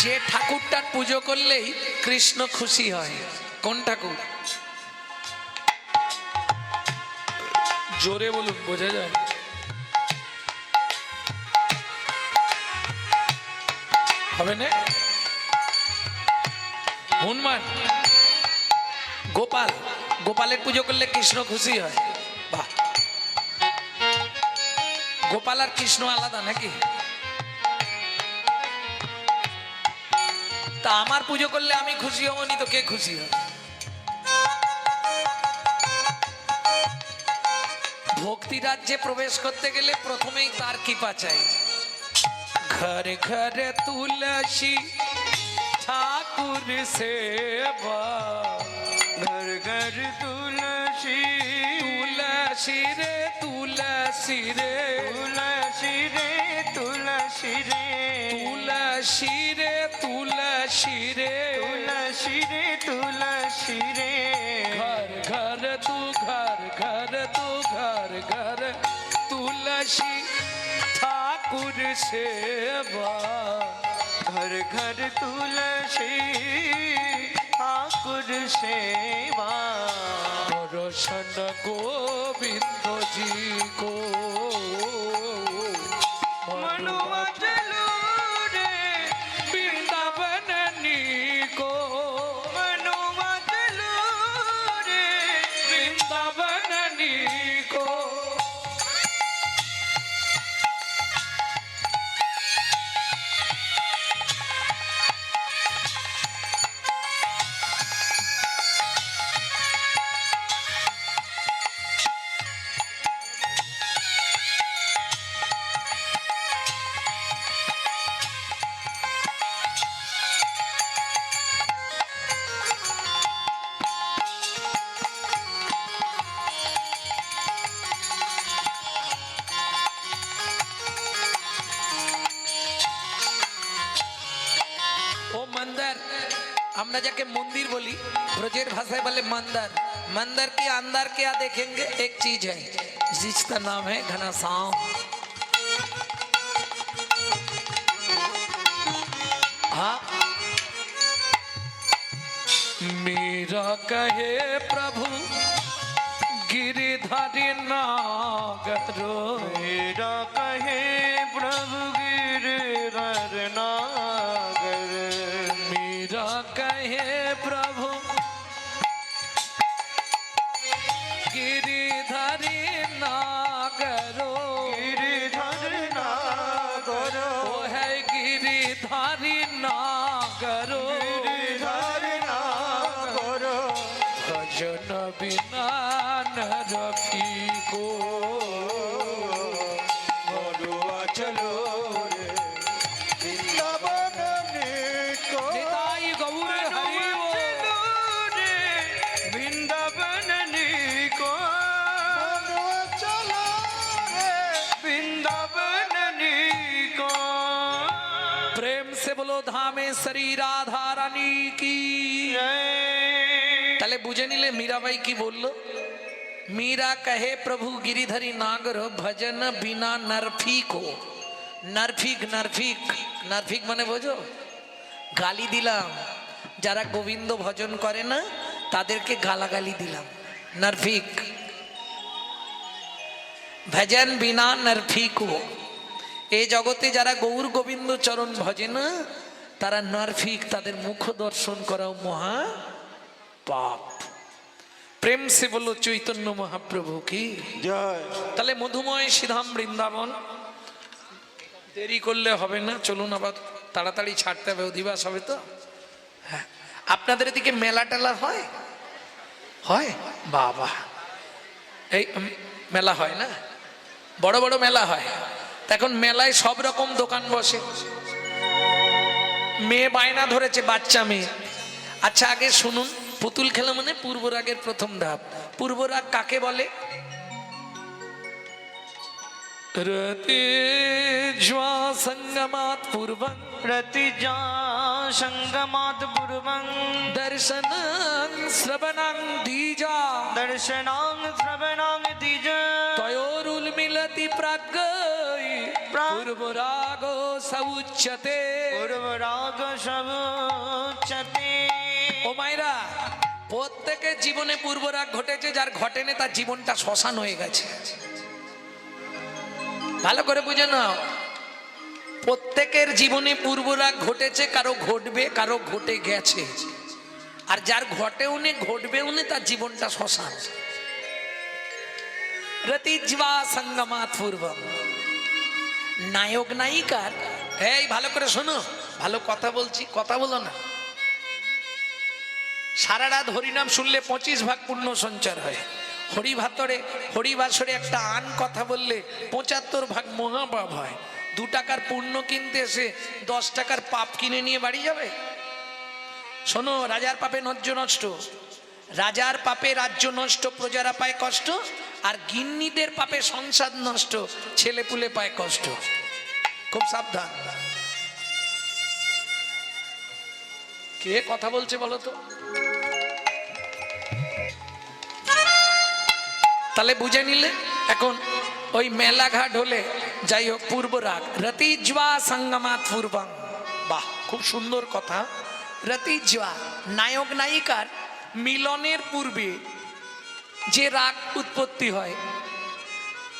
যে ঠাকুরটার পুজো করলেই কৃষ্ণ খুশি হয়, কোন ঠাকুর? জোরে বলুন, বোঝা যায়। হবে না? হনুমান, গোপাল। গোপালের পুজো করলে কৃষ্ণ খুশি হয়। বাহ, গোপাল আর কৃষ্ণ আলাদা নাকি? তা আমার পুজো করলে আমি খুশি হবনি তো কে খুশি হবে? ভক্তি রাজ্যে প্রবেশ করতে গেলে প্রথমেই তার কৃপা চাই। ঘর ঘর তুলসী ঠাকুর সেবা, घर घर तुलसी তুলসী রে তুলসী রে, तुलसी रे तुलसी रे তুলসী রে তুলসী রে, तुलसी रे तुलसी रे घर घर तू घर घर तू घर घर तुलसी ठाकुर सेवा, घर घर तुलसी ठाकुर सेवा दर्शन गोविंद जी को मनुआ चलो रे वृंदावन को, मनुआ चलो रे वृंदावन को। আমরা যাকে मंदिर बोली, ब्रजेर भाषा बोले मंदिर। मंदिर के अंदर क्या देखेंगे? एक चीज है जिसका नाम है घनश्याम। हाँ, मेरा कहे प्रभु गिरिधारी नागरो, मेरा कहे प्रभु गिरिधर नागर, मेरा कहे प्रभु गिरिधारी नागरो, गिरिधर नागर वो है गिरिधारी नागरो, गिरिधर नागर भजन बिना नरकी को, मरुआ चलो रे वृंदावन को, निताई गौर हरि वो। चलो रे वृंदावन को, मरुआ चलो रे वृंदावन को। प्रेम से बोलो धामेश्वरी राधा रानी की। তাহলে বুঝে নিলে মীরাবাই কি বললো? मीरा कहे प्रभु गिरिधरी नागर भजन बिना नरफिक हो। नरफिक नरफिक नरफिक মানে বোঝো? গালি দিলাম, যারা গোবিন্দ ভজন করে না তাদেরকে গালাগালি দিলাম, नरफिक। ভজন বিনা নরফিক हो। এই জগতে যারা গৌর গোবিন্দ চরণ ভজে না তারা নরফিক, তাদের মুখ দর্শন করাও মহা পাপ। প্রেম সে বলো চৈতন্য মহাপ্রভু কি জয়। তাহলে মধুময় শ্রীধাম বৃন্দাবন। দেরি করলে হবে না, চলুন আবার তাড়াতাড়ি ছাড়তে হবে, অধিবাস হবে তো। হ্যাঁ, আপনাদের এদিকে মেলা টেলা হয়? হয় বাবা, এই মেলা হয় না, বড় বড় মেলা হয়। এখন মেলায় সব রকম দোকান বসে। মেয়ে বায়না ধরেছে, বাচ্চা মেয়ে। আচ্ছা আগে শুনুন, পুতুল খেলা মানে পূর্বরাগের প্রথম ধাপ। পূর্বরাগ কাকে বলে? रतिज्वा संगमात् पूर्वं रतिजा संगमात् पूर्वं दर्शनं श्रवणं दीजा दर्शनां श्रवणां द्विज तयोरुल्मिलति प्राग्गै পূর্বরাগ সউচ্যতে। পূর্ব রাগ সব উচ্চতে। ও মায়েরা, প্রত্যেকের জীবনে পূর্বরাগ ঘটেছে, যার ঘটেনি তার জীবনটা শ্মশান হয়ে গেছে। ভালো করে বুঝে নাও, প্রত্যেকের জীবনে পূর্বরাগ ঘটেছে, কারো ঘটবে, কারো ঘটে গেছে। আর যার ঘটেও নে ঘটবেও নে তার জীবনটা শ্মশান। রতিজ্বা সঙ্গমাত পূর্বম। নায়ক নায়িকার, এই ভালো করে শোনো, ভালো কথা বলছি, কথা বলো না। সারা রাত হরিনাম শুনলে 25 ভাগ পুণ্য সঞ্চার হয়। হরিবাসরে একটা আন কথা বললে 75 ভাগ মহাপাপ হয়। 2 টাকার পুণ্য কিনতে এসে 10 টাকার পাপ কিনে নিয়ে বাড়ি যাবে? শোনো, রাজার পাপে রাজ্য নষ্ট, রাজার পাপে রাজ্য নষ্ট, প্রজারা পায় কষ্ট। আর গিন্নিদের পাপে সংসার নষ্ট, ছেলেপুলে পায় কষ্ট। খুব সাবধান। কে কথা বলছে বলো তো? তাহলে বুঝে নিলে। এখন ওই মেলাঘাট হলে যাই হোক, পূর্বরাগ রতিজ্বা সঙ্গমাত পূর্বং। বাহ, খুব সুন্দর কথা। রতিজ্বা, নায়ক নায়িকার মিলনের পূর্বে যে রাগ উৎপত্তি হয়,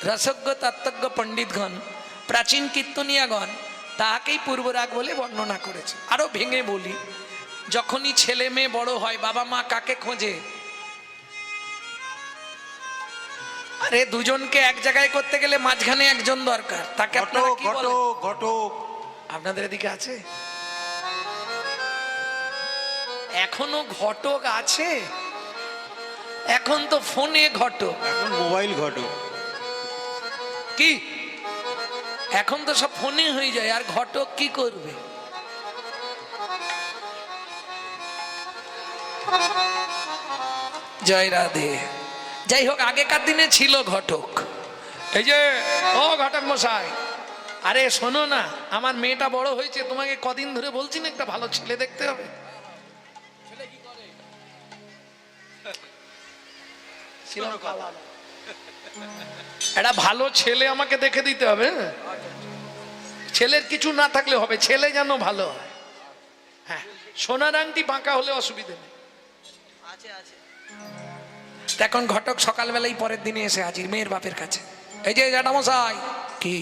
রসজ্ঞ তত্ত্বজ্ঞ পণ্ডিতগণ, প্রাচীন কীর্তনিয়াগণ তাহাকেই পূর্বরাগ বলে বর্ণনা করেছে। আরো ভেঙে বলি, যখনই ছেলে মেয়ে বড় হয়, বাবা মা কাকে খোঁজে? আরে দুজনকে এক জায়গায় করতে গেলে মাঝখানে একজন দরকার। তাকে আপনারা কি বলেন? ঘটক। আপনাদের এদিকে আছে এখনো ঘটক? আছে। এখন তো ফোনে ঘটক, এখন মোবাইল ঘটক। কি এখন তো সব ফোনে হয়ে যায়। আর ঘটক কি করবে? জয় রাধে। যাই হোক, আগেকার দিনে ছিল ঘটক। এই যে, ও ঘটক মশাই, আরে শোনো না, আমার মেয়েটা বড় হয়েছে, তোমাকে কদিন ধরে বলছি না একটা ভালো ছেলে দেখতে হবে। একটা ভালো ছেলে আমাকে দেখে দিতে হবে। ছেলের কিছু না থাকলে হবে, ছেলে যেন ভালো হয়। হ্যাঁ, সোনার আংটি বাঁকা হলে অসুবিধা নেই। এখন ঘটক সকালবেলাই পরের দিনে এসে হাজির মেয়ের বাপের কাছে। এই যে জ্যাঠামশাই, কি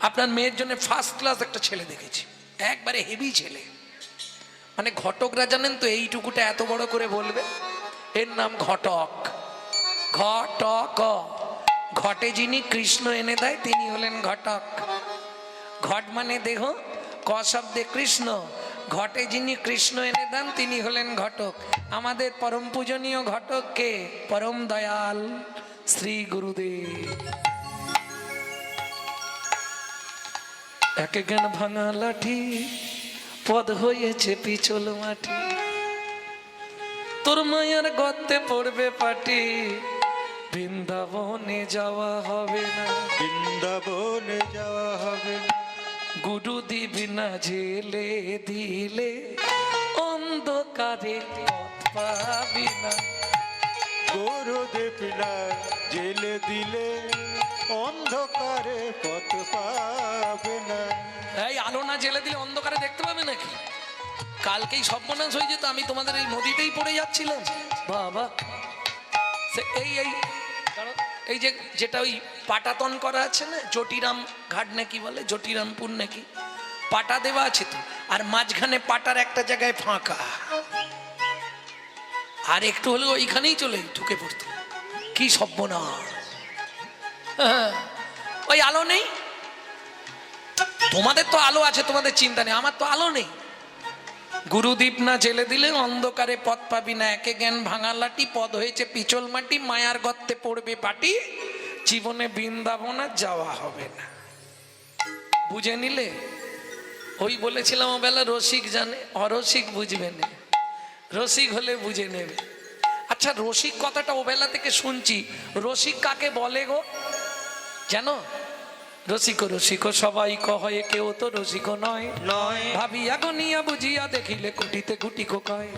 আপনার মেয়ের জন্য ফার্স্ট ক্লাস একটা ছেলে দেখেছি, একবারে হেভি ছেলে। মানে ঘটকরা জানেন তো, এইটুকুটা এত বড় করে বলবে, এর নাম ঘটক। ঘটক, ঘটে যিনি কৃষ্ণ এনে দেয় তিনি হলেন ঘটক। ঘট মানে দেহ, ক শব্দে কৃষ্ণ। ঘটে যিনি কৃষ্ণ এনে দেন তিনি হলেন ঘটক। আমাদের পরম পূজনীয় ঘটক কে? পরম দয়াল শ্রী গুরুদেব। এক জ্ঞান ভাঙা লাঠি, পদ হয়েছে পিছল মাটি। তোর মায়ার গর্তে পড়বে পাটি, বৃন্দাবনে যাওয়া হবে না। বৃন্দাবনে যাওয়া হবে না। গুরু দিবি না জেলে দিলে, অন্ধকারে পথ পাবি না। গুরুদেব না জেলে দিলে, অন্ধকারে পথ পাবে না। এই আলো না জেলে দিলে অন্ধকারে দেখতে পাবে নাকি? কালকেই সর্বনাশ হয়ে যেত, আমি তোমাদের এই নদীতেই পড়ে যাচ্ছিলাম। বাবা, এই এই এই যে যেটা ওই পাটাতন করা আছে না, জটিরাম ঘাট নাকি বলে, জটিরামপুর নাকি, পাটা দেওয়া আছে তো, আর মাঝখানে পাটার একটা জায়গায় ফাঁকা, আর একটু হলে ওইখানেই চলে ঢুকে পড়তো। কি সর্বনাশ! ওই আলো নেই। তোমাদের তো আলো আছে, তোমাদের চিন্তা নেই, আমার তো আলো নেই। গুরুদীপ না জেলে দিলে অন্ধকারে পথ পাবি না। একে জ্ঞান ভাঙা লাঠি, পদ হয়েছে পিছল মাটি, মায়ার গর্তে পড়বে পাটি, জীবনে বৃন্দাবনে যাওয়া হবে না। বুঝে নিলে? ওই বলেছিলাম ও বেলা রসিক জানে, অরসিক বুঝবে না। রসিক হলে বুঝে নেবে। আচ্ছা, রসিক কথাটা ও বেলা থেকে শুনছি, রসিক কাকে বলে গো জানো? রসিক রসিক সবাই কহে, কেউ তো রসিক নয়। ভাবিয়া গনিয়া বুঝিয়া দেখিলে কুটিতে গুটি কয়।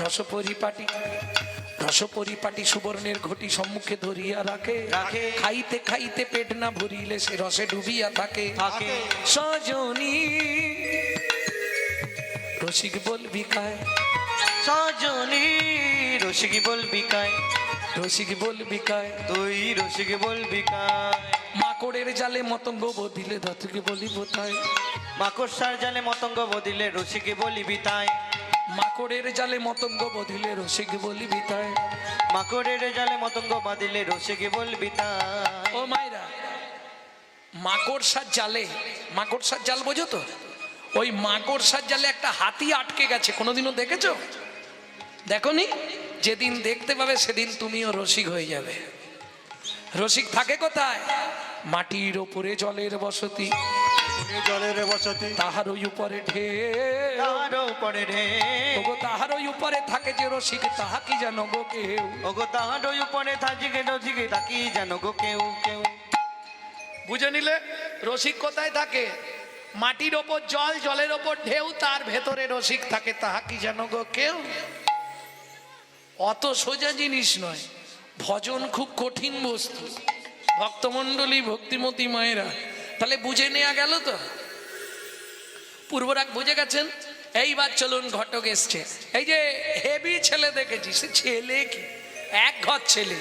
রস পরিপাটি দশ পরিপাটি সুবর্ণের ঘটি সম্মুখে ধরিয়া রাখে রাখে। খাইতে খাইতে পেট না ভরিলে সে রসে ডুবিয়া থাকে থাকে। সজনী রসিক বলবি কায়, সজনী রসিক বলবি কায়, রসিক বলবি কায়, তুই রসিক বলবি কায়। মাকড়ের জালে মতঙ্গ বদিলে ধতুকে বলিব তাই, মাকড়সার জালে মতঙ্গ বদিলে রসিক বলিবি তাই, মাকড়ের জালে মতঙ্গ বদিলে রসিক বলিবি তাই। মাকড়ের জালে মতঙ্গ বাঁধিলে রসিক বলবি তাই। ও মাইরা, মাকড়সার জালে, মাকড়সার জাল বোঝো তো? ওই মাকড়সার জালে একটা হাতি আটকে গেছে, কোনোদিনও দেখেছো? দেখোনি? যেদিন দেখতে পাবে সেদিন তুমিও রসিক হয়ে যাবে। রসিক থাকে কোথায়? মাটির ওপরে জলের বসতি, জলের বসতি, তাহার ওই উপরে ঢেউ, তার উপরে ঢেউ, ওগো তাহার ওই উপরে থাকে যে রসিক, তাহা কি জানো গো কেউ? ওগো তাহার উপরে থাকিকে রসিক তাকি জানো গো কেউ কেউ। বুঝে নিলে? রসিক কোথায় থাকে? মাটির ওপর জল, জলের ওপর ঢেউ, তার ভেতরে রসিক থাকে, তাহা কি জানো গো কেউ? অত সোজা জিনিস নয়, ভজন খুব কঠিন বস্তু। ভক্তমণ্ডলী, ভক্তিমতী মায়েরা, তাহলে বুঝে নেওয়া গেল তো? পূর্বরাগ বুঝে গেছেন? এইবার চলুন, ঘটক এসছে। এই যে হেভি ছেলে দেখেছি, সে ছেলে কি, এক ঘর ছেলে।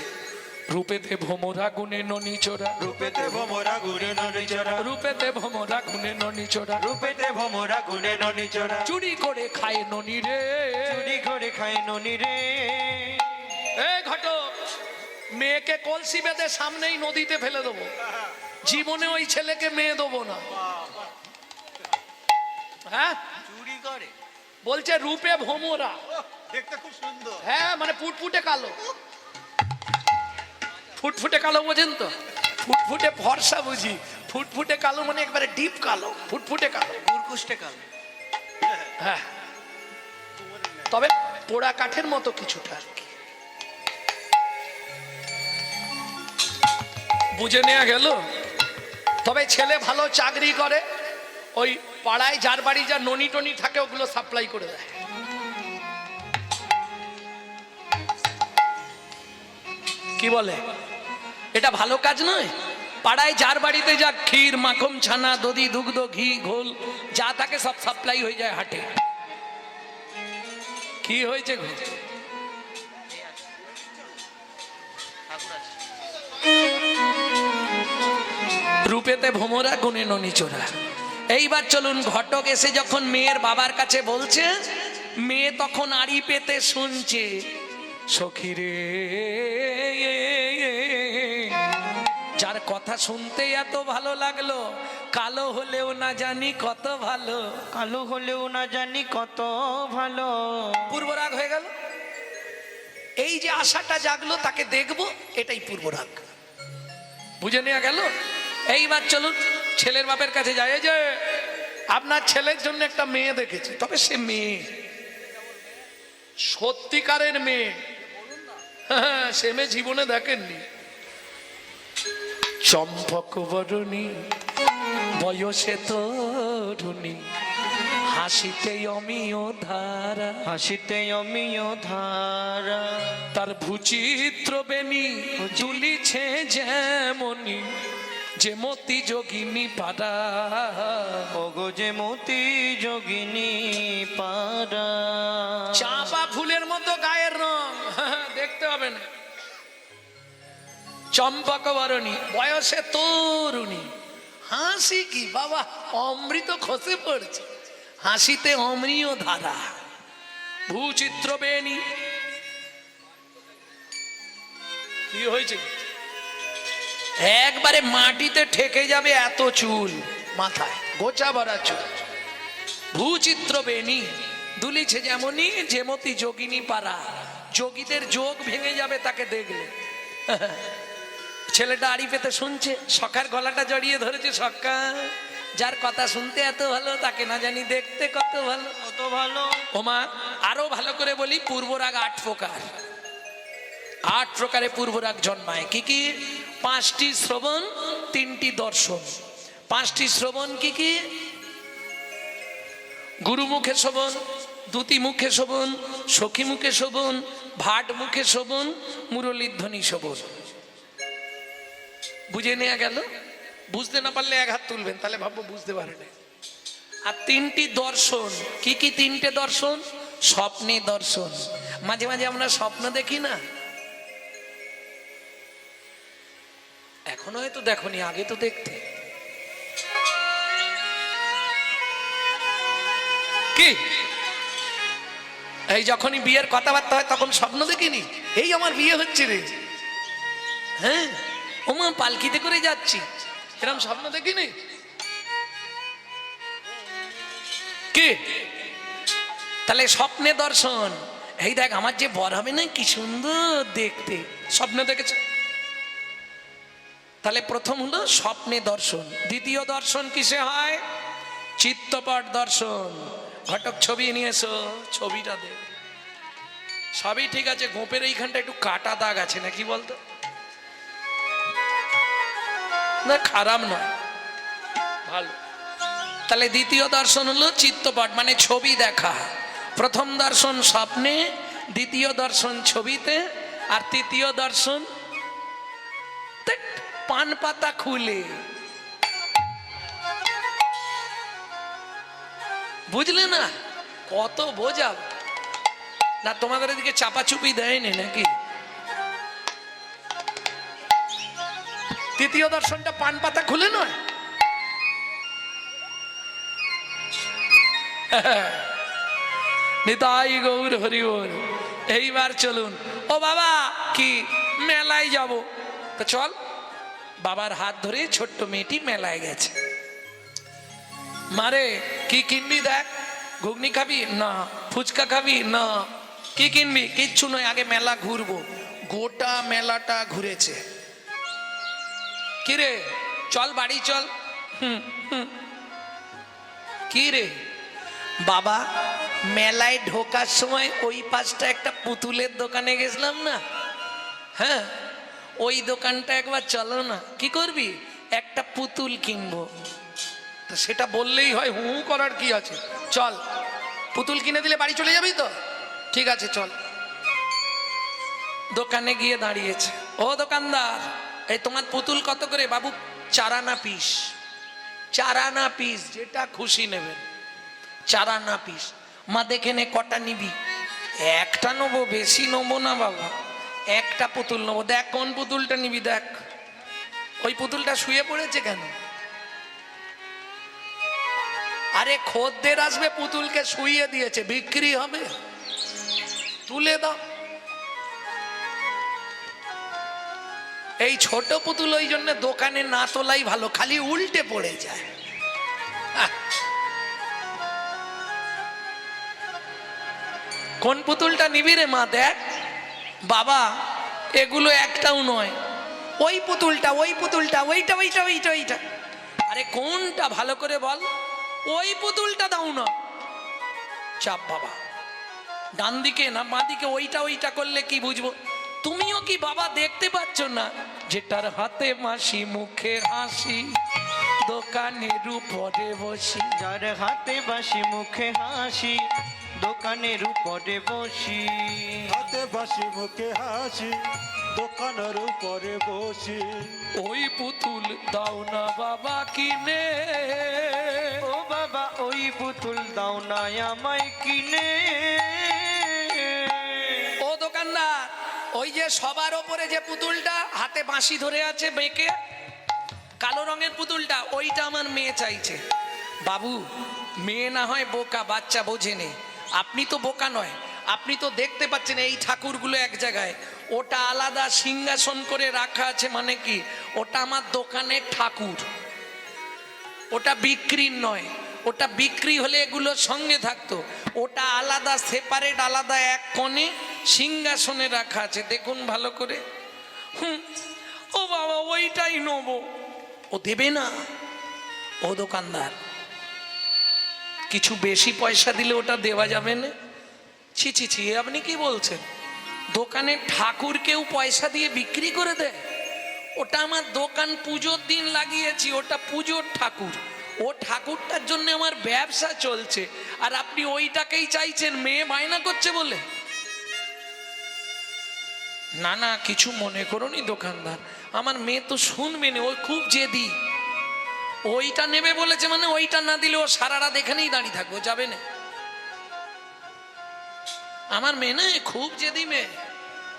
রূপেতে ভোমরা গুণে ননি চোরা, রূপেতে ভোমরা গুণে ননিচরা, রূপেতে ভোমরা গুণে ননি চোরা, রূপেতে ভোমরা গুণে ননিচরা, চুরি করে খায় ননি রে। চুরি করে খায় ননি রে। এই ঘটক, মেয়েকে কলসি বেঁধে সামনেই নদীতে ফেলে দেবো, জীবনে ওই ছেলেকে মেয়ে দেবো না। হ্যাঁ, চুরি করে বলছে রূপে ভোমরা, দেখতে খুব সুন্দর। হ্যাঁ মানে ফুটফুটে কালো। ফুটফুটে কালো বোঝেন তো? ফুটফুটে ফর্সা বুঝি, ফুটফুটে কালো মানে একবারে ডিপ কালো, ফুটফুটে কালো। গুরকুষ্টে কাল। হ্যাঁ, তবে পোড়া কাঠের মতো কিছুটা আর কি। বুঝে নেওয়া গেল? তবে ছেলে ভালো চাকরি করে, ওই পাড়ায় যার বাড়ি যা ননি টনি থাকে ওগুলো সাপ্লাই করে দেয়। কি বলে? এটা ভালো কাজ নয়? পাড়ায় যার বাড়িতে যা ক্ষীর, মাখন, ছানা, দধি, দুগ্ধ, ঘি, ঘোল যা থাকে সব সাপ্লাই হয়ে যায় হাটে। কি হয়েছে গো? রূপেতে ভোমরা গুণে ননি চোরা। এইবার চলুন, ঘটক এসে যখন মেয়ের বাবার কাছে বলছে, মেয়ে তখন আড়ি পেতে শুনছে। সখী রে, যার কথা শুনতে এত ভালো লাগলো, কালো হলেও না জানি কত ভালো। কালো হলেও না জানি কত ভালো। পূর্বরাগ হয়ে গেল। এই যে আশাটা জাগলো তাকে দেখবো, এটাই পূর্বরাগ। বুঝে নেওয়া গেল? এইবার চলুন ছেলের বাপের কাছে যায়। এই যে আপনার ছেলের জন্য একটা মেয়ে দেখেছি, তবে সে মেয়ে সত্যিকারের মেয়ে। হ্যাঁ, সে মেয়ে জীবনে দেখেননি। চম্পক বরণী, বয়সে তরুণী, হাসিতে অমিয় ধারা, হাসিতে অমিয় ধারা, তার ভূচিত্র বেনি ঝুলিছে যেমনি, যে মতি যোগিনী পাড়া। ওগো যে মতি যোগিনী পাড়া। চাপা ফুলের মতো গায়ের রং, দেখতে হবে না। চম্পক বরণী, বয়সে তরুণী, হাসি কি বাবা, অমৃত খসে পড়ছে, হাসিতে অমৃয় ধারা, ভূচিত্র বেনি। কি হয়েছে? একবারে মাটিতে ঠেকে যাবে এত চুল মাথায়, গোচা ভরা চুল। ভূচিত্র বেনি দুলিছে যেমনি, যেমতি যোগিনী পাড়া। যোগীদের যোগ ভেঙে যাবে তাকে দেখলে। ছেলেটা আড়ি পেতে শুনছে, সখার গলাটা জড়িয়ে ধরেছে। সখা, যার কথা শুনতে এত ভালো, তাকে না জানি দেখতে কত ভালো। কত ভালো। ওমা, আরো ভালো করে বলি, পূর্বরাগ 8 প্রকার। 8 প্রকারে পূর্বরাগ জন্মায়। কি কি? 5টি শ্রবণ, 3টি দর্শন। 5টি শ্রবণ কি কি? গুরু মুখে শোভন, দুতি মুখে শোভন, সখী মুখে শোভন, ভাট মুখে শোভন, মুরলীর ধ্বনি শোভন। বুঝে নেওয়া গেল? বুঝতে না পারলে এক হাত তুলবেন, তাহলে ভাববো বুঝতে পারে না। আর তিনটি দর্শন, কি কি তিনটে দর্শন? স্বপ্নে দর্শন। মাঝে মাঝে আমরা স্বপ্ন দেখি না? এখনো হয়তো দেখোনি, আগে তো দেখতে। কি এই যখনই বিয়ের কথাবার্তা হয় তখন স্বপ্ন দেখিনি, এই আমার বিয়ে হচ্ছে রে, হ্যাঁ ওমা পালকিতে করে যাচ্ছি, এরকম স্বপ্ন দেখিনি? কি তাহলে স্বপ্নে দর্শন। এই দেখ আমার যে বর হবে না, কি সুন্দর দেখতে, স্বপ্ন দেখেছে। তাহলে প্রথম হলো স্বপ্নে দর্শন। দ্বিতীয় দর্শন কিসে হয়? চিত্তপট দর্শন। ঘটক ছবি নিয়ে এসো, ছবিটা দে। সবই ঠিক আছে, গোপের এইখানটা একটু কাটা দাগ আছে নাকি বলতো? না খারাপ নয়, ভালো। তাহলে দ্বিতীয় দর্শন হলো চিত্তপট, মানে ছবি দেখা। প্রথম দর্শন স্বপ্নে, দ্বিতীয় দর্শন ছবিতে, আর তৃতীয় দর্শন পান পাতা খুলে। বুঝলে না? কত বোঝাব না, তোমাদের এদিকে চাপাচুপি দেয়নি নাকি? তৃতীয় দর্শনটা পান পাতা খুলে নয়, নিতাই গৌর হরি বল। এইবার চলুন। ও বাবা, কি মেলায় যাব? তো চল। বাবার হাত ধরে ছোট্ট মেয়েটি মেলায় গেছে। মারে কি কিনবি দেখ? ঘুগনি খাবি? না। ফুচকা খাবি? না। কি কিনবি? কিচ্ছু নয়, আগে মেলা ঘুরবো। গোটা মেলাটা ঘুরেছে। কিরে চল বাড়ি চল। কি রে বাবা, মেলায় ঢোকার সময় ওই পাশটা একটা পুতুলের দোকানে গেছিলাম না, হ্যাঁ ওই দোকানটা একবার চলো না। কি করবি? একটা পুতুল কিনবো। তো সেটা বললেই হয়, হু করার কি আছে? চল, পুতুল কিনে দিলে বাড়ি চলে যাবি তো? ঠিক আছে চল। দোকানে গিয়ে দাঁড়িয়েছে। ও দোকানদার, এই তোমার পুতুল কত করে? বাবু 4 আনা পিস। 4 আনা পিস, যেটা খুশি নেবেন, 4 আনা পিস। মা দেখে নে কটা নিবি? একটা নেবো, বেশি নেবো না বাবা, একটা পুতুল নেবো। দেখ কোন পুতুলটা নিবি দেখ। ওই পুতুলটা শুয়ে পড়েছে কেন? আরে খদ্দের আসবে, পুতুলকে শুইয়ে দিয়েছে, বিক্রি হবে, তুলে দাও। এই ছোট পুতুল ওই জন্য দোকানে না তোলাই ভালো, খালি উল্টে পড়ে যায়। কোন পুতুলটা নিবি রে মা? দেখ বাবা, এগুলো একটাও নয়, ওই পুতুলটা, ওই পুতুলটা, ওইটা ওইটা ওইটা ওইটা। আরে কোনটা ভালো করে বল? ওই পুতুলটা দাও না। চাপ বাবা, ডান দিকে না বাঁ দিকে? ওইটা ওইটা করলে কি বুঝবো? তুমিও কি বাবা দেখতে পাচ্ছ না? যেটার হাতে মাসি মুখে হাসি, দোকানের উপরে বসি। যার হাতে বাসি মুখে হাসি, দোকানের উপরে বসি। হাতে বাসি মুখে হাসি, দোকানের উপরে বসি। ওই পুতুল দাও না বাবা কিনে। ও বাবা, ওই পুতুল দাও না আমায় কিনে। ও দোকানদার, ওই যে সবার ওপরে যে পুতুলটা হাতে বাঁশি ধরে আছে বেঁকে, কালো রঙের পুতুলটা, ওইটা আমার মেয়ে চাইছে। বাবু, মেয়ে না হয় বোকা, বাচ্চা বোঝেনি। আপনি তো বোকা নয়, আপনি তো দেখতে পাচ্ছেন এই ঠাকুরগুলো এক জায়গায়, ওটা আলাদা সিংহাসন করে রাখা আছে। মানে কি? ওটা আমার দোকানের ঠাকুর, ওটা বিক্রির নয়। ওটা বিক্রি হলে এগুলো সঙ্গে থাকতো, ওটা আলাদা সেপারেট, আলাদা এক কোণে সিংহাসনে রাখা আছে, দেখুন ভালো করে। ও বাবা, ওইটাই নেবো। ও দেবে না। ও দোকানদার, কিছু বেশি পয়সা দিলে ওটা দেওয়া যাবে না? ছি ছি ছি, আপনি কি বলছেন? দোকানের ঠাকুর কেউ পয়সা দিয়ে বিক্রি করে দেয়? ওটা আমার দোকান পুজোর দিন লাগিয়েছি, ওটা পুজোর ঠাকুর, ও ঠাকুরটার জন্য আমার ব্যবসা চলছে, আর আপনি ওইটাকেই চাইছেন মেয়ে বায়না করছে বলে। না না, কিছু মনে করোনি দোকানদার, আমার মেয়ে তো শুনবে না, ও খুব জেদি। ওইটা নেবে বলেছে মানে ওইটা না দিলে ও সারা রাত এখানেই দাঁড়িয়ে থাকবো, যাবে না। আমার মেয়ে না খুব জেদি মেয়ে,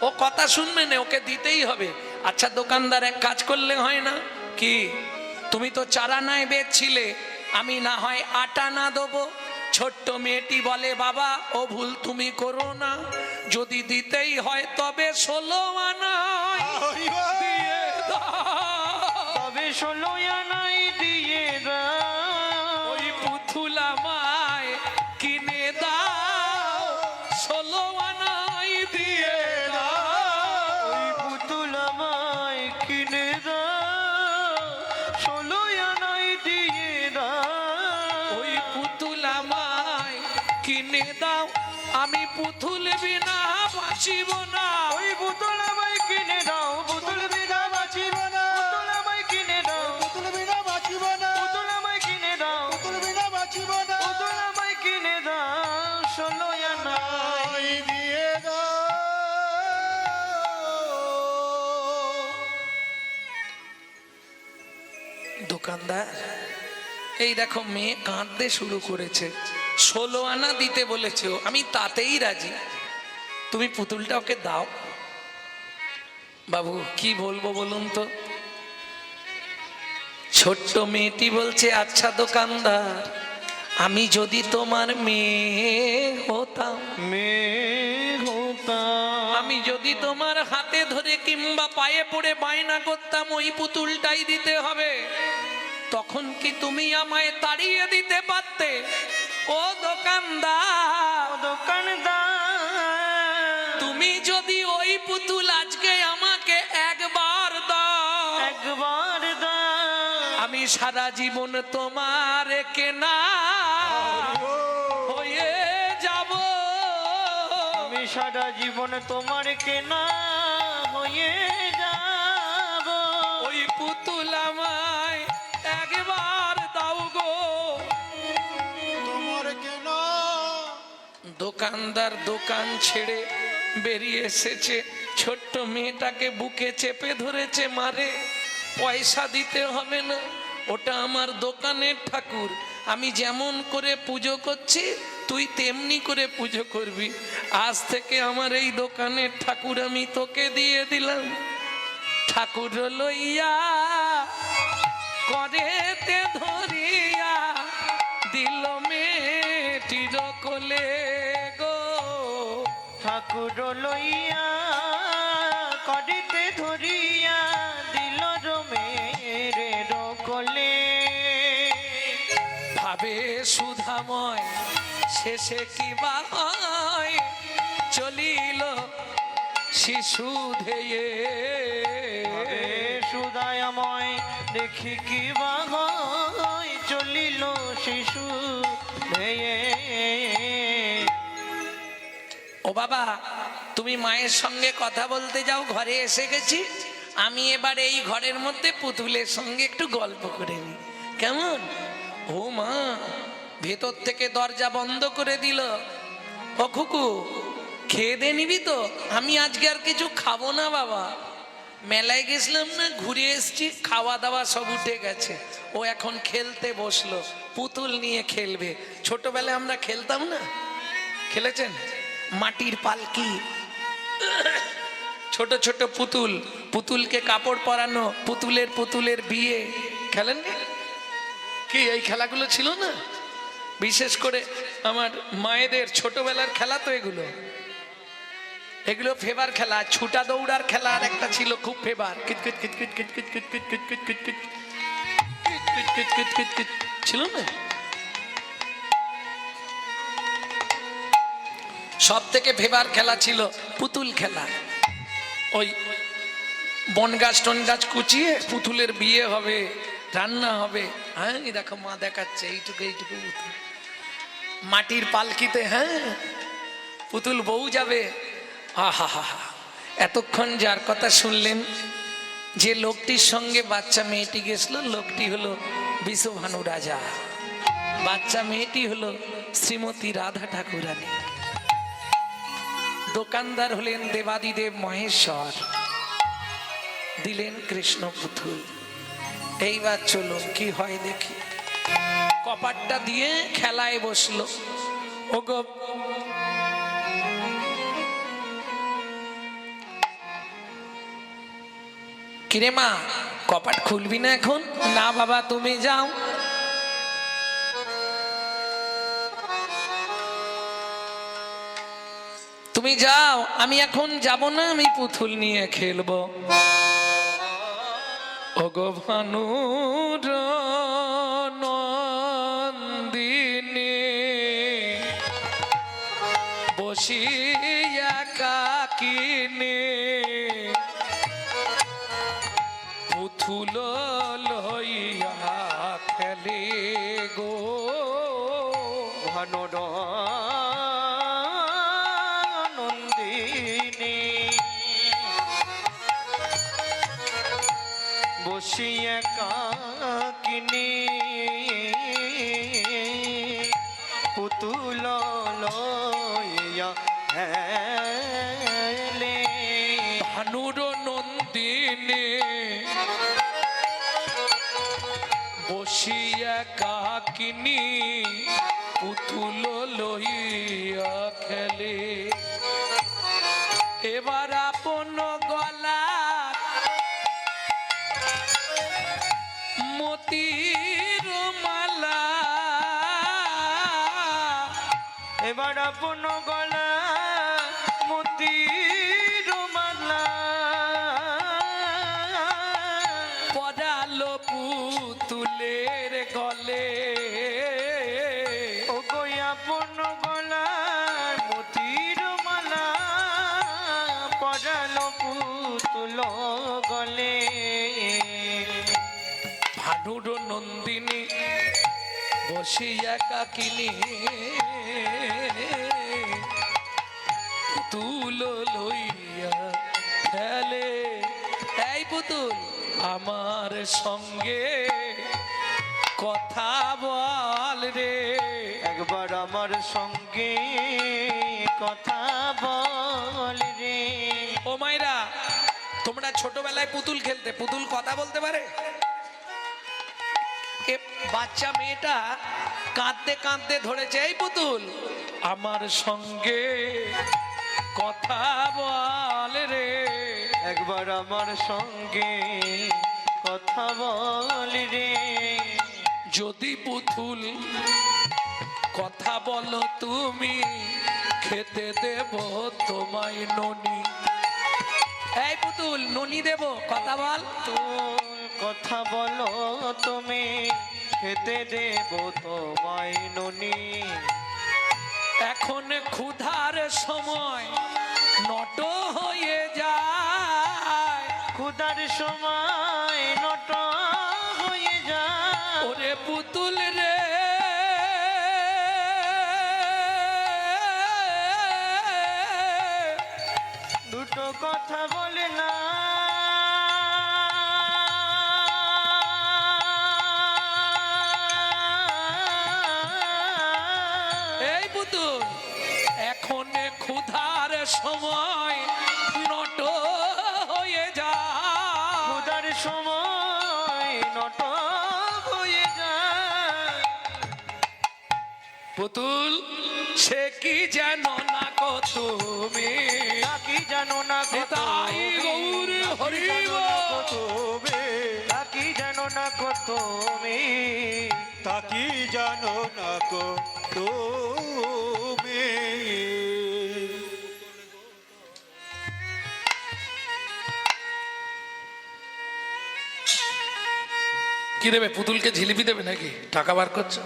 ও কথা শুনবে না, ওকে দিতেই হবে। আচ্ছা দোকানদার, এক কাজ করলে হয় না কি? তুমি তো চারা নাই বেচছিলে, আমি না হয় আটা না দেবো। ছোট্ট মেয়েটি বলে বাবা ও ভুল তুমি করো না, যদি দিতেই হয় তবে 16 আনাই দিয়ে দাও। তবে 16 আনাই দিয়ে দাও। ওই পুতুল আমায় কিনে দাও, 16 আনাই দিয়ে দাও। ওই পুতুল আমায় কিনে দাও, 16 আনাই দিয়ে দাও। ওই পুতুল আমায় কিনে দাও, আমি পুতুল বিনা বাঁচিব না। ওই পুতুল আমায় কিনে দাও, পুতুল বিনা বাঁচিব না। পুতুল আমায় কিনে দাও, পুতুল বিনা বাঁচিব না, পুতুল আমায় কিনে দাও, পুতুল বিনা বাঁচিব না, পুতুল আমায় কিনে দাও, 16 আনাই আই দিয়ে দাও। দোকানদার, এই দেখো মেয়ে কাঁদতে শুরু করেছে, 16 আনা দিতে বলেছে, আমি তাতেই রাজি, তুমি পুতুলটা ওকে দাও। বাবু কি বলবো বলুন তো? ছোট্ট মেয়েটি বলছে আচ্ছা দোকানদার, আমি যদি তোমার মেয়ে হতাম, মেয়ে হতাম, আমি যদি তোমার হাতে ধরে কিংবা পায়ে পড়ে বায়না করতাম ওই পুতুলটাই দিতে হবে, তখন কি তুমি আমায় তাড়িয়ে দিতে পারতে? ও দোকানদার, দোকানদার, তুমি যদি ওই পুতুল আজকে আমাকে একবার দাও, একবার দাও, আমি সারা জীবন তোমার কেনা হয়ে যাব। আমি সারা জীবন তোমার কেনা হয়ে যাব। ওই পুতুল আমায় একবার দাও গো। তোমার কেন দোকানদার দোকান ছেড়ে বেরিয়ে এসেছে, ছোট্ট মেয়েটাকে বুকে চেপে ধরেছে, মারে পয়সা দিতে হবে না, ওটা আমার দোকানের ঠাকুর, আমি যেমন করে পুজো করছি তুই তেমনি করে পুজো করবি, আজ থেকে আমার এই দোকানের ঠাকুর আমি তোকে দিয়ে দিলাম। ঠাকুর লইয়া করেতে ধরিয়া দিল মেয়েটির কোলে গো। ঠাকুর লইয়া করিতে ধরিয়া দিল রমের কোলে। ভাবে সুধাময় শেষে কি বা হয়, চলিল শিশু ধেয়ে। ভাবে সুদায়ময় দেখি কি বা হয়, চলিল শিশু ধেয়ে। ও বাবা, তুমি মায়ের সঙ্গে কথা বলতে যাও, ঘরে এসে গেছি, আমি এবার এই ঘরের মধ্যে পুতুলের সঙ্গে একটু গল্প করে নি, কেমন? ও মা ভেতর থেকে দরজা বন্ধ করে দিল। ও খুকু, খেয়ে দে নিবি তো? আমি আজকে আর কিছু খাবো না বাবা, মেলায় গেছিলাম না, ঘুরে এসছি, খাওয়া দাওয়া সব উঠে গেছে। ও এখন খেলতে বসলো, পুতুল নিয়ে খেলবে। ছোটবেলায় আমরা খেলতাম না, খেলেছেন? মাটির পালকি, ছোট ছোট পুতুল, পুতুলকে কাপড় পরানো, পুতুলের বিয়ে, খেলেন কি? এই খেলাগুলো ছিল না, বিশেষ করে আমার মায়েদের ছোটবেলার খেলা তো এগুলো, এগুলো ফেভার খেলা। ছুটা দৌড়ার খেলা আর একটা ছিল খুব ফেভার, ছিল না? সব থেকে ফেভার খেলা ছিল পুতুল খেলা। ওই বন গাছ টন গাছ কুচিয়ে পুতুলের বিয়ে হবে, রান্না হবে। হ্যাঁ দেখো মা দেখাচ্ছে, এইটুকু এইটুকু পুতুল মাটির পালকিতে, হ্যাঁ পুতুল বউ যাবে। আহা হা হা। এতক্ষণ যার কথা শুনলেন, যে লোকটির সঙ্গে বাচ্চা মেয়েটি গেছিল, লোকটি হলো বিশ্বভানু রাজা, বাচ্চা মেয়েটি হলো শ্রীমতী রাধা ঠাকুরানী, দোকানদার হলেন দেবাদিদেব মহেশ্বর, দিলেন কৃষ্ণ পুতুল। এইবার চলুন কি হয় দেখি। কপাটটা দিয়ে খেলায় বসলো। ওগো কিরে মা, কপাট খুলবি না এখন? না বাবা তুমি যাও। তুমি যাও, আমি এখন যাব না, আমি পুতুল নিয়ে খেলবো। ওগো ভানুর নন্দিনী বসিয়া কাকিনে পুতুল লইয়া খেলে গো ভানুর নন্দিনী বসিয়া কাকিনী পুতুল লইয়া হেলে। ভানুর নন্দিনী বসিয়া কাকিনী পুতুল লইয়া খেলে। এবার আপন গলা মতির মালা, এবার আপন গলা মতির মালা পরালো পুতুলের গলে। ও গো আপন গলা মতির মালা পরালো পুতুল গলে। ভানুর নন্দিনী বসিয়া কাকিনী পুতুল লইয়া খেলে। এই পুতুল আমার সঙ্গে কথা বল রে, একবার আমার সঙ্গে কথা বল রে। ও মাইরা, তোমরা ছোটবেলায় পুতুল খেলতে, পুতুল কথা বলতে পারে? এ বাচ্চা মেয়েটা কাঁদতে কাঁদতে ধরেছে, এই পুতুল আমার সঙ্গে কথা বল রে। একবার আমার সঙ্গে কথা বল রে। যদি পুতুল কথা বলো তুমি, খেতে দেব তোমায় ননি। এই পুতুল ননি দেব, কথা বল। কথা বলো তুমি, খেতে দেব তোমায় ননি। এখন ক্ষুধার সময় নট হয়ে যায়, ক্ষুধার সময় নট হয়ে যায়। ওরে পুতুল রে, দুটো কথা বলে না। এই পুতুল এখন ক্ষুধার সময় নট হয়ে যায়, ক্ষুধার সময় নট হয়ে যায়। পুতুল সে কি জানো না কো তুমি, কি জানো না তাই গৌর হরিব তুমি কি জানো না কো তুমি, তাকি জানো না কো তুমি। কি দেবে? পুতুলকে জিলিপি দেবে নাকি? টাকা বার করছো?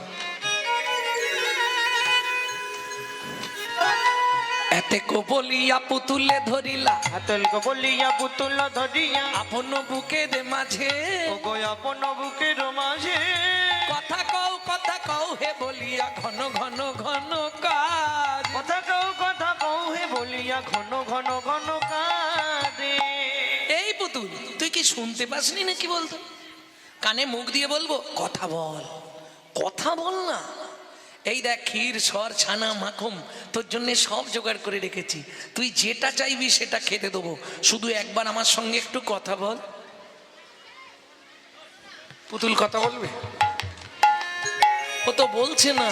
এতে কো বলিয়া পুতুলে ধরিলা, হাতলক বলিয়া পুতুল ধরিয়া আপন বুকের মাঝে ও গো আপন বুকের মাঝে কথা কও হে বলিয়া ঘন ঘন ঘন কাজ। কথা কও হে বলিয়া ঘন ঘন ঘন কাঁদে। এই পুতুল তুই কি শুনতে পাসনি নাকি বলতো? কানে মুখ দিয়ে বলবো? কথা বল, কথা বল না। এই দেখ ক্ষীর সর ছানা মাখন তোর জন্য সব জোগাড় করে রেখেছি, তুই যেটা চাইবি সেটা খেতে দেবো, শুধু একবার আমার সঙ্গে একটু কথা বল। পুতুল কথা বলবে? ও তো বলছে না।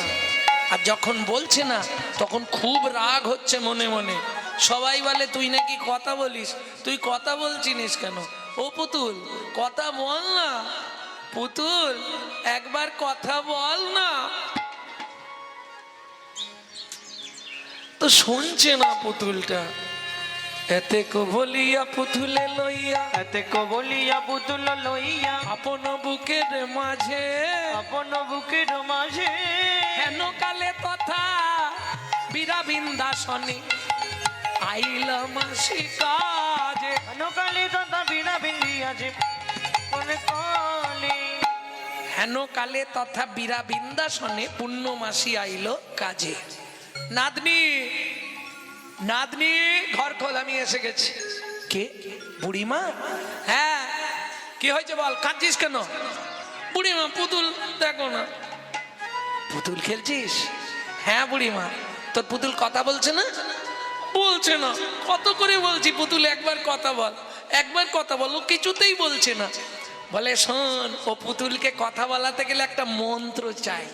আর যখন বলছে না তখন খুব রাগ হচ্ছে মনে মনে। সবাই বলে তুই নাকি কথা বলিস, তুই কথা বলছিস কেন? ও পুতুল কথা বল না, পুতুল একবার কথা বল না। তো শুনছে না পুতুলটা। এতে কো বলিয়া পুতুলে লইয়া, এতে কো বলিয়া পুতুল লইয়া আপন বুকের মাঝে, আপন বুকের মাঝে হেন কালে তথা বীরা বিন্দাসনে আইলা মাসি কাজে। কালে তথা বিনা বিন্দিয়াছে মনে কালে। হেন কালে তথা বীরা বিন্দাসনে পূর্ণমাসী আইলো কাজে। নাতনি, নাতনি ঘর খোল, আমি এসে গেছি। কে? বুড়িমা? হ্যাঁ কি হয়েছে বল, কাঁদছিস কেন? বুড়িমা পুতুল দেখো না। পুতুল খেলছিস? হ্যাঁ বুড়িমা। তোর পুতুল কথা বলছে না? বলছে না। কত করে বলছি পুতুল একবার কথা বল, একবার কথা বল, ও কিছুতেই বলছে না। বলে শোন, ও পুতুলকে কথা বলাতে গেলে একটা মন্ত্র চাই।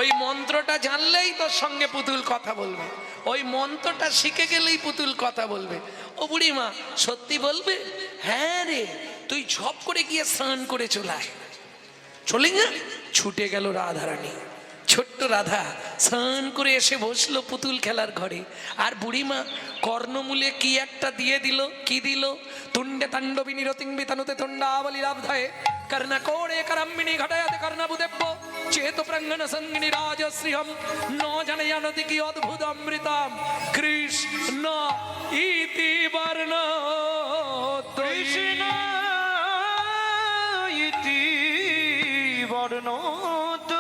ওই মন্ত্রটা জানলেই তোর সঙ্গে পুতুল কথা বলবে, ওই মন্ত্রটা শিখে গেলেই পুতুল কথা বলবে। ও বুড়িমা সত্যি বলবে? হ্যাঁ রে, তুই ঝপ করে গিয়ে স্নান করে চলে আয়। চলে না, ছুটে গেল রাধারানী। ছোট্ট রাধা স্নান করে এসে বসলো পুতুল খেলার ঘরে। আর বুড়িমা কর্ণমূলে কি একটা দিয়ে দিল। কি দিল? তুণ্ডে তাণ্ডবিনী রতিং বিতানুতে তুণ্ডাবলী লাভধায়ে কর্ণা কোড়ে করম্মিনী ঘটায়াতে কর্ণবুদেব্য চেত প্রাঙ্গণ সঙ্গিনী রাজশ্রীহম ন জনয়নতি কি অদ্ভুত অমৃতম কৃষ্ণ ইতি বর্ণ কৃষ্ণ ইতি বর্ণত।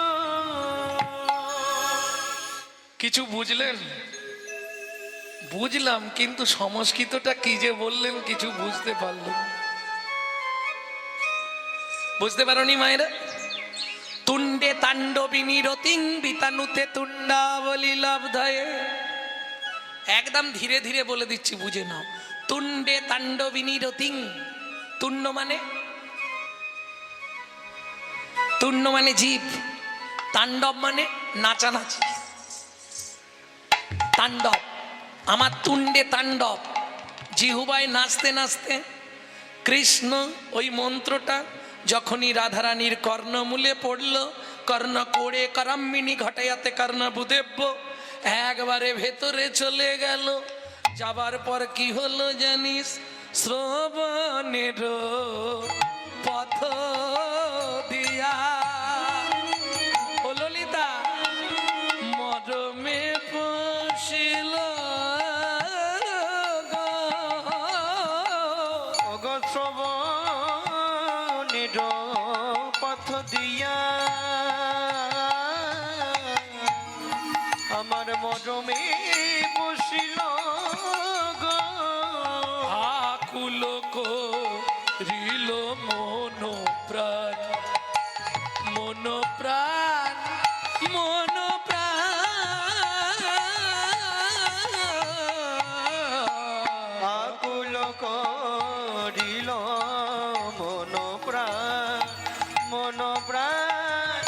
কিছু বুঝলেন? বুঝলাম, কিন্তু সংস্কৃতটা কি যে বললেন কিছু বুঝতে পারলাম। বুঝতে পারোনি মায়েরা? তুণ্ডে তাণ্ডবিনী রতিং বিতানুতে তুণ্ডাবলী লাভধায়ে। একদম ধীরে ধীরে বলে দিচ্ছি, বুঝে নাও। তুণ্ডে তাণ্ডবিনী রতিং, তুণ্ড মানে, তুণ্ড মানে জীব, তাণ্ডব মানে নাচানাচি। তাণ্ডব, আমার তুণ্ডে তাণ্ডব, জিহুবায় নাচতে নাচতে কৃষ্ণ ওই মন্ত্রটা যখনই রাধারানীর কর্ণমূলে পড়ল, কর্ণ কোড়ে করম্মিনী ঘটায়াতে কর্ণ বুদেব্য, একবারে ভেতরে চলে গেল। যাবার পর কি হলো জানিস? শ্রবণের পথ দিয়া ও ললিতা মরমে পশিল শ্রবণের পথ দিয়া আমার মরমে বসিল আকুল করিল মন প্রাণ, মন প্রাণ, মন প্রাণ। আকুল করিল মন প্রাণ, মন প্রাণ,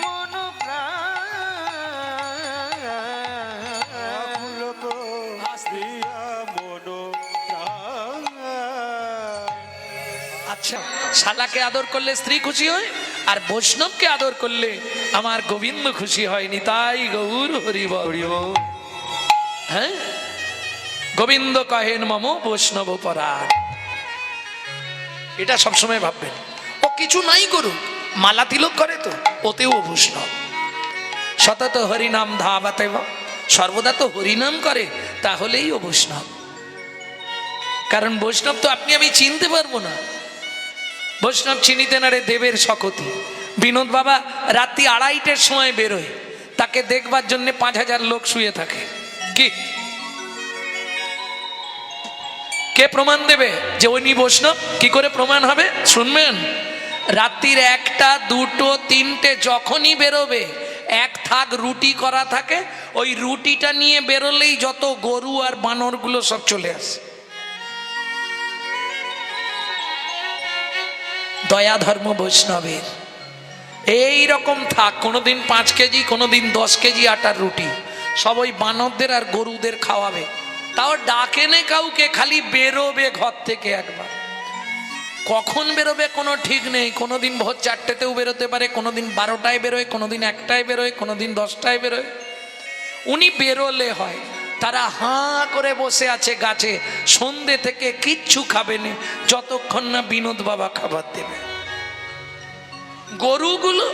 মন প্রাণ। আকুল দিয়া মন প্রাণ। আচ্ছা, শালাকে আদর করলে স্ত্রী খুশি হয়, আর বৈষ্ণবকে আদর করলে আমার গোবিন্দ খুশি হয়নি। তাই গৌর হরিব। হ্যাঁ, গোবিন্দ কহেন মম বৈষ্ণব পরাণ। এটা সবসময় ভাববেন। ও কিছু নাই করুক, মালা তিলক করে তো, ওতেও বৈষ্ণব। সতত হরিনাম ধাবাতে, সর্বদা তো হরিনাম করে, তাহলেই ও বৈষ্ণব। কারণ বৈষ্ণব তো আপনি আমি চিনতে পারবো না। বৈষ্ণব চিনিতে না রে দেবের শকতি। বিনোদ বাবা রাত্রি 2:30টার সময় বেরোয়, তাকে দেখবার জন্য 5000 লোক শুয়ে থাকে। কি কে প্রমাণ দেবে যে উনি বৈষ্ণব? কি করে প্রমাণ হবে শুনবেন? রাত্রির 1টা 2টো 3টে যখনই বেরোবে, এক থাক রুটি করা থাকে, ওই রুটিটা নিয়ে বেরোলেই যত গরু আর বানরগুলো সব চলে আসে। দয়া ধর্ম বৈষ্ণবের এই রকম থাক, কোনোদিন 5 কেজি, কোনোদিন 10 কেজি আটার রুটি, সব ওই বানরদের আর গরুদের খাওয়াবে। তাও ডাকে নে কাউকে, খালি বেরোবে ঘর থেকে একবার। কখন বেরোবে কোনো ঠিক নেই, কোনোদিন ভোর 4টেতেও বেরোতে পারে, কোনোদিন 12টায় বেরোয়, কোনোদিন 1টায় বেরোয়, কোনোদিন 10টায় বেরোয়। উনি বেরোলে হয়, তারা হাঁ করে বসে আছে গাছে, সন্ধে থেকে কিচ্ছু খাবে না যতক্ষণ না বিনোদ বাবা খাবার দেবে। গরুগুলো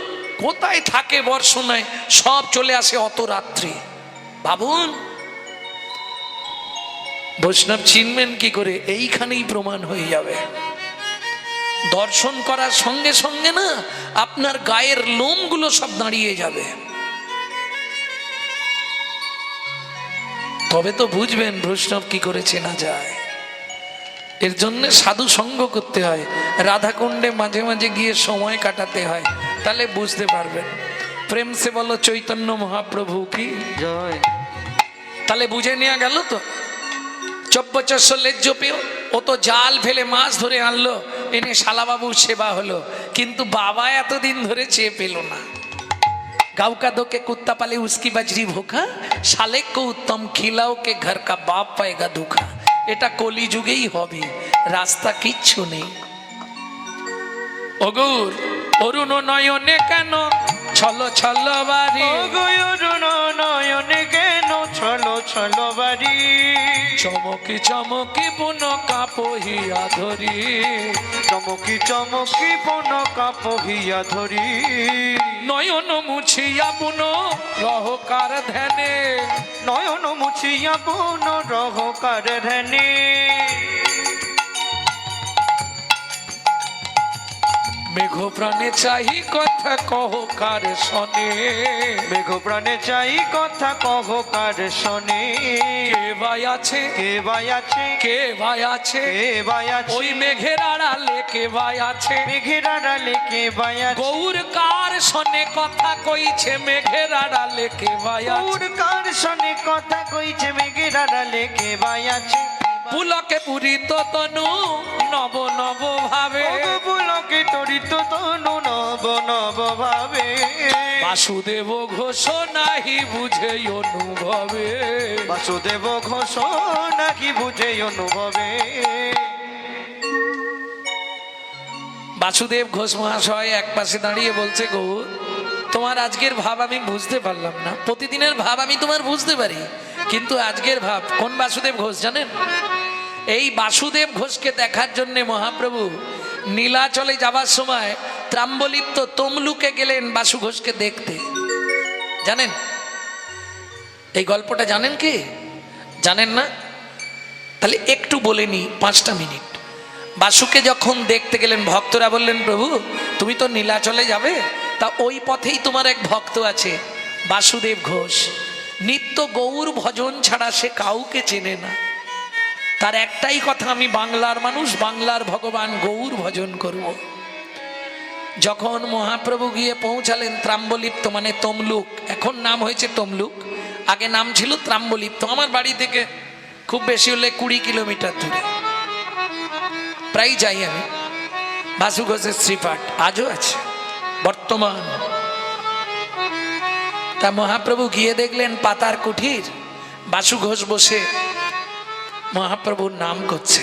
কোথায় থাকে বর্ষণায়, সব চলে আসে অত রাত্রি। ভাবুন বৈষ্ণব চিনবেন কি করে? এইখানেই প্রমাণ হয়ে যাবে। দর্শন করার সঙ্গে সঙ্গে না আপনার গায়ের লোমগুলো সব দাঁড়িয়ে যাবে, তবে তো বুঝবেন বৈষ্ণব কি করে চেনা যায়। এর জন্য সাধু সঙ্গ করতে হয়, রাধাকুণ্ডে মাঝে মাঝে গিয়ে সময় কাটাতে হয়, তাহলে বুঝতে পারবেন। প্রেম সে বলো চৈতন্য মহাপ্রভু কি জয়। তাহলে বুঝে নেওয়া গেল তো। 2400 লেজ্জ পেও, ও তো জাল ফেলে মাছ ধরে আনলো, এনে শালাবাবুর সেবা হলো, কিন্তু বাবা এতদিন ধরে চেয়ে পেল না। गाँव का दो के कुत्ता पाले उसकी बजरी भूखा, शाले को उत्तम खिलाओ के घर का बाप पाएगा दुखा। এটা কলি যুগেই হবে, রাস্তা কিচ্ছু নেই। ওগৌর অরুণ নয়নে কেন ছলো ছলো বাড়ি, অরুণ নয়নে কেন ছলো ছলো বাড়ি, চমকি চমকি পুন কাপহিয়া ধরি, চমকি চমকি পুন কাপহিয়া ধরি, নয়ন মুছিয়া পুন রহকার ধ্যানে, নয়ন মুছিয়া পুন রহকার ধ্যানে, মেঘ প্রাণে চাহি কথা কহ কার শনে, মেঘ প্রাণে চাই কথা কহ কার শনে, কে ভাই আছে, কে ভাই আছে, কে ভাই আছে, কে ভাই আছে, ওই মেঘের আড়ালে কে ভাই আছে, মেঘের আড়ালে কে ভাই আছে, গৌর কার শনে কথা কইছে মেঘের আড়ালে কে ভাই আছে, গৌর কার শনে কথা কইছে মেঘের আড়ালে কে ভাই আছে, পুলকে পুরিত তনু নব নব ভাবে, পুলকে তরিত তনু নব নব ভাবে, বাসুদেব ঘোষ নাহি বুঝে অনুভবে, বাসুদেব ঘোষ নাকি বুঝে অনুভবে। বাসুদেব ঘোষ মহাশয় এক পাশে দাঁড়িয়ে বলছে, গৌর তোমার আজকের ভাব আমি বুঝতে পারলাম না, প্রতিদিনের ভাব আমি তোমার বুঝতে পারি, কিন্তু আজকের ভাব কোন বাসুদেব ঘোষ জানেন? এই বাসুদেব ঘোষকে দেখার জন্য মহাপ্রভু নীলাচলে যাবার সময় ত্রাম্বলিপ্ত তমলুকে গেলেন বাসু ঘোষকে দেখতে। জানেন এই গল্পটা? জানেন কি? জানেন না? তাহলে একটু বলে নি 5টা মিনিট। বাসুকে যখন দেখতে গেলেন, ভক্তরা বললেন, প্রভু তুমি তো নীলাচলে যাবে, তা ওই পথেই তোমার এক ভক্ত আছে বাসুদেব ঘোষ, নিত্য গৌর ভজন ছাড়া সে কাউকে চেনে না, তার একটাই কথা, আমি বাংলার মানুষ, বাংলার ভগবান গৌর ভজন করব। যখন মহাপ্রভু গিয়ে পৌঁছালেন ত্রাম্বলিপ্ত মানে তমলুক, এখন নাম হয়েছে তমলুক, আগে নাম ছিল ত্রাম্বলিপ্ত। আমার বাড়ি থেকে খুব বেশি হলে 20 কিলোমিটার দূরে, প্রায় যাই আমি। বাসু ঘোষের শ্রীপাঠ আজও আছে বর্তমান। তা মহাপ্রভু গিয়ে দেখলেন পাতার কুঠির, বাসু ঘোষ বসে মহাপ্রভুর নাম করছে,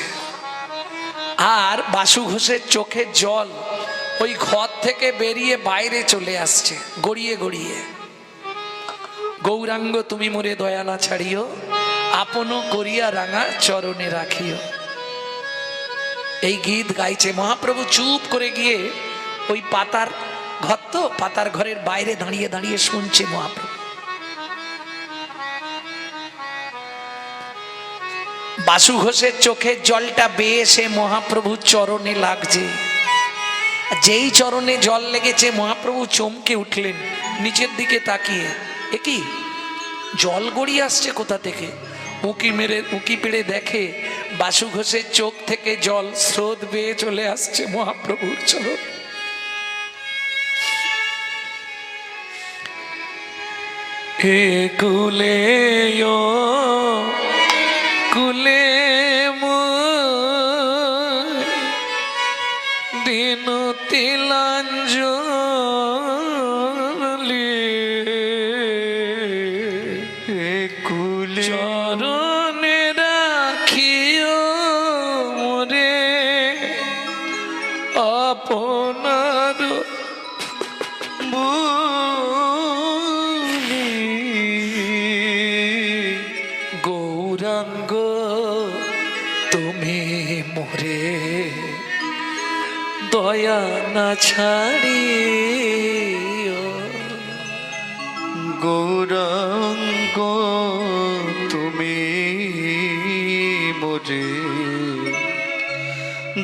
আর বাসু ঘোষের চোখের জল ওই ঘর থেকে বেরিয়ে বাইরে চলে আসছে গড়িয়ে গড়িয়ে। গৌরাঙ্গ তুমি মোরে দয়া না ছাড়িও, আপন করিয়া রাঙা চরণে রাখিও। এই গীত গাইছে। মহাপ্রভু চুপ করে গিয়ে ওই পাতার ঘর, তো পাতার ঘরের বাইরে দাঁড়িয়ে দাঁড়িয়ে শুনছে মহাপ্রভু। বাসু ঘোষের চোখের জলটা বেয়ে সে মহাপ্রভুর চরণে লাগছে। যেই চরণে জল লেগেছে মহাপ্রভু চমকে উঠলেন, নিচের দিকে তাকিয়ে এ কি জল গড়িয়ে আসছে কোথা থেকে? উঁকি পেড়ে দেখে বাসু ঘোষের চোখ থেকে জল স্রোত বেয়ে চলে আসছে মহাপ্রভুর চরণ। এ কুলে ও কুলে দিন তিলাঞ্জলি কুলে চরণে রাখিও মোরে আপনার বুলি গৌরাঙ্গ তুমি মোরে দয়া না ছাড়িও গৌরাঙ্গ তুমি মোরে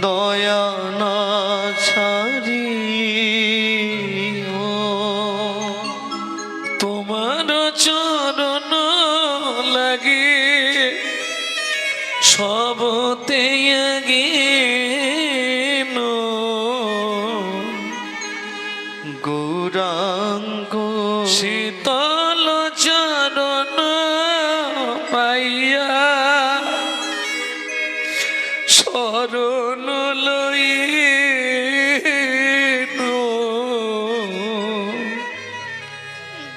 দয়া না ছাড়িও তোমার চরণ লাগে সবতে গেন গৌরাঙ্গ শীতল চরণ পাইয়া শরণ লইন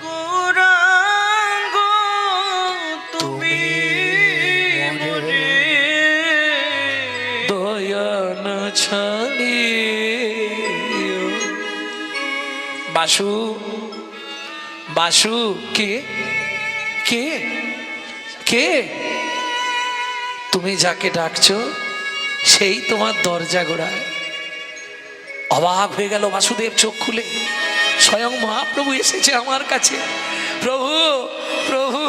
গৌরাঙ্গ তুমি মোরে দয়া না ছাড়িও। বাসু বাসু কে কে কে তুমি যাকে ডাকছো সেই তোমার দরজা গোড়ায়। অবাক হয়ে গেল বাসুদেব, চোখ খুলে স্বয়ং মহাপ্রভু এসেছে আমার কাছে। প্রভু প্রভু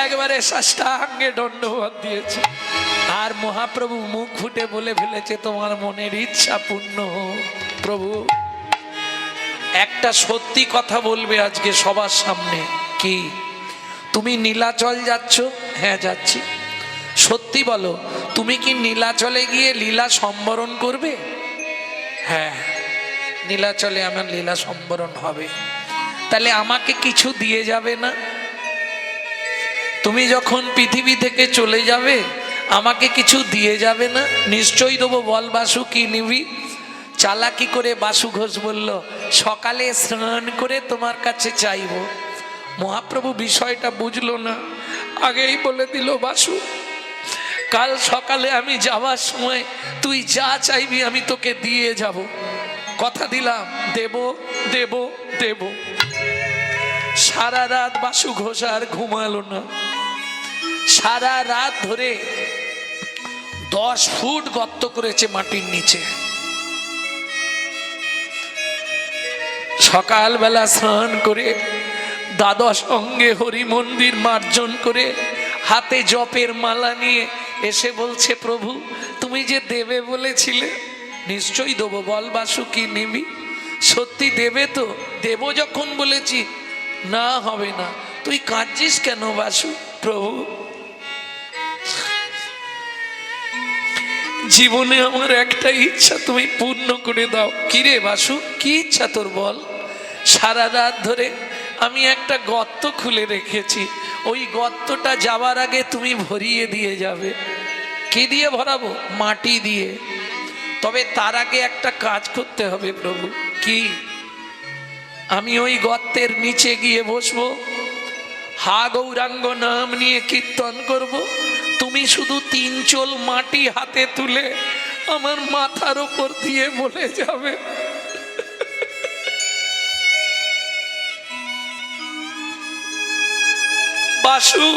একবারে সাষ্টাঙ্গে দণ্ডবত দিয়েছে। আর মহাপ্রভু মুখ ফুটে বলে ফেলেছে, তোমার মনের ইচ্ছা পূর্ণ হোক। প্রভু একটা সত্যি কথা বলবে আজকে সবার সামনে। কি? তুমি নীলাচল যাচ্ছ? হ্যাঁ যাচ্ছি। সত্যি বলো, তুমি কি নীলাচলে গিয়ে লীলা সম্বরণ করবে? হ্যাঁ, নীলাচলে আমার লীলা সম্বরণ হবে। তাহলে আমাকে কিছু দিয়ে যাবে না? তুমি যখন পৃথিবী থেকে চলে যাবে আমাকে কিছু দিয়ে যাবে না? নিশ্চয়ই দেবো। বল বাসু, কি নিবি? চালাকি করে বাসু ঘোষ বলল, সকালে স্নান করে তোমার কাছে চাইবো। মহাপ্রভু বিষয়টা বুঝলো না, আগেই বলে দিল, বাসু কাল সকালে আমি যাওয়ার সময় তুই যা চাইবি আমি তোকে দিয়ে যাব। কথা দিলাম, দেব দেব দেব। সারা রাত বাসু ঘোষ আর ঘুমালো না। সারা রাত ধরে 10 ফুট গর্ত করেছে মাটির নিচে। সকালবেলা স্নান করে দ্বাদশ অঙ্গে হরি মন্দির মার্জন করে হাতে জপের মালা নিয়ে এসে বলছে, প্রভু তুমি যে দেবে বলেছিলে নিশ্চয়ই দেবো। বল বাসু, কি নিবি? সত্যি দেবে তো? দেব যখন বলেছি, না হবে না। তুই কাঁদছিস কেন বাসু? প্রভু জীবনে আমার একটা ইচ্ছা তুমি পূর্ণ করে দাও। কিরে বাসু, কি ইচ্ছা তোর বল? সারা রাত ধরে আমি একটা গর্ত খুলে রেখেছি, ওই গর্তটা যাওয়ার আগে তুমি ভরিয়ে দিয়ে যাবে। কি দিয়ে ভরাবো? মাটি দিয়ে। তবে তার আগে একটা কাজ করতে হবে প্রভু। কি? আমি ওই গর্তের নিচে গিয়ে বসবো, হা গৌরাঙ্গ নাম নিয়ে কীর্তন করব। তুমি শুধু 3 চোল মাটি হাতে তুলে আমার মাথার উপর দিয়ে বলে যাবে, বাসু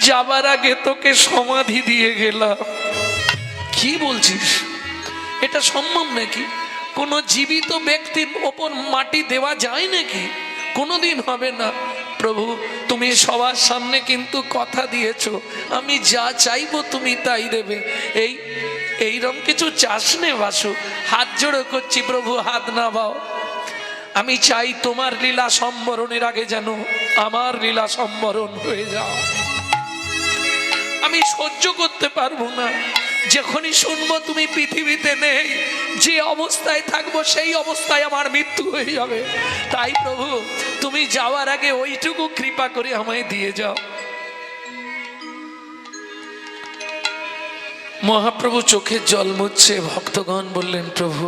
যাবার আগে তোকে সমাধি দিয়ে গেলাম। কি বলছিস? এটা সম্ভব নাকি? কোনো জীবিত ব্যক্তির ওপর মাটি দেওয়া যায় নাকি? কোনোদিন হবে না। প্রভু তুমি সবার সামনে কিন্তু কথা দিয়েছো, আমি যা চাইবো তুমি তাই দেবে। এইরকম কিছু চাস নে বাসু? হাত জোড়ো করছি প্রভু, হাত নামাও। আমি চাই তোমার লীলা সম্বরণের আগে যেন আমার লীলা সম্বরণ হয়ে যাও। আমি সহ্য করতে পারবো না যখনই শুনবো তুমি পৃথিবীতে নেই, যে অবস্থায় থাকবো সেই অবস্থায় আমার মৃত্যু হয়ে যাবে। তাই প্রভু তুমি যাওয়ার আগে ওইটুকু কৃপা করে আমায় দিয়ে যাও। মহাপ্রভু চোখের জল মুছছে। ভক্তগণ বললেন, প্রভু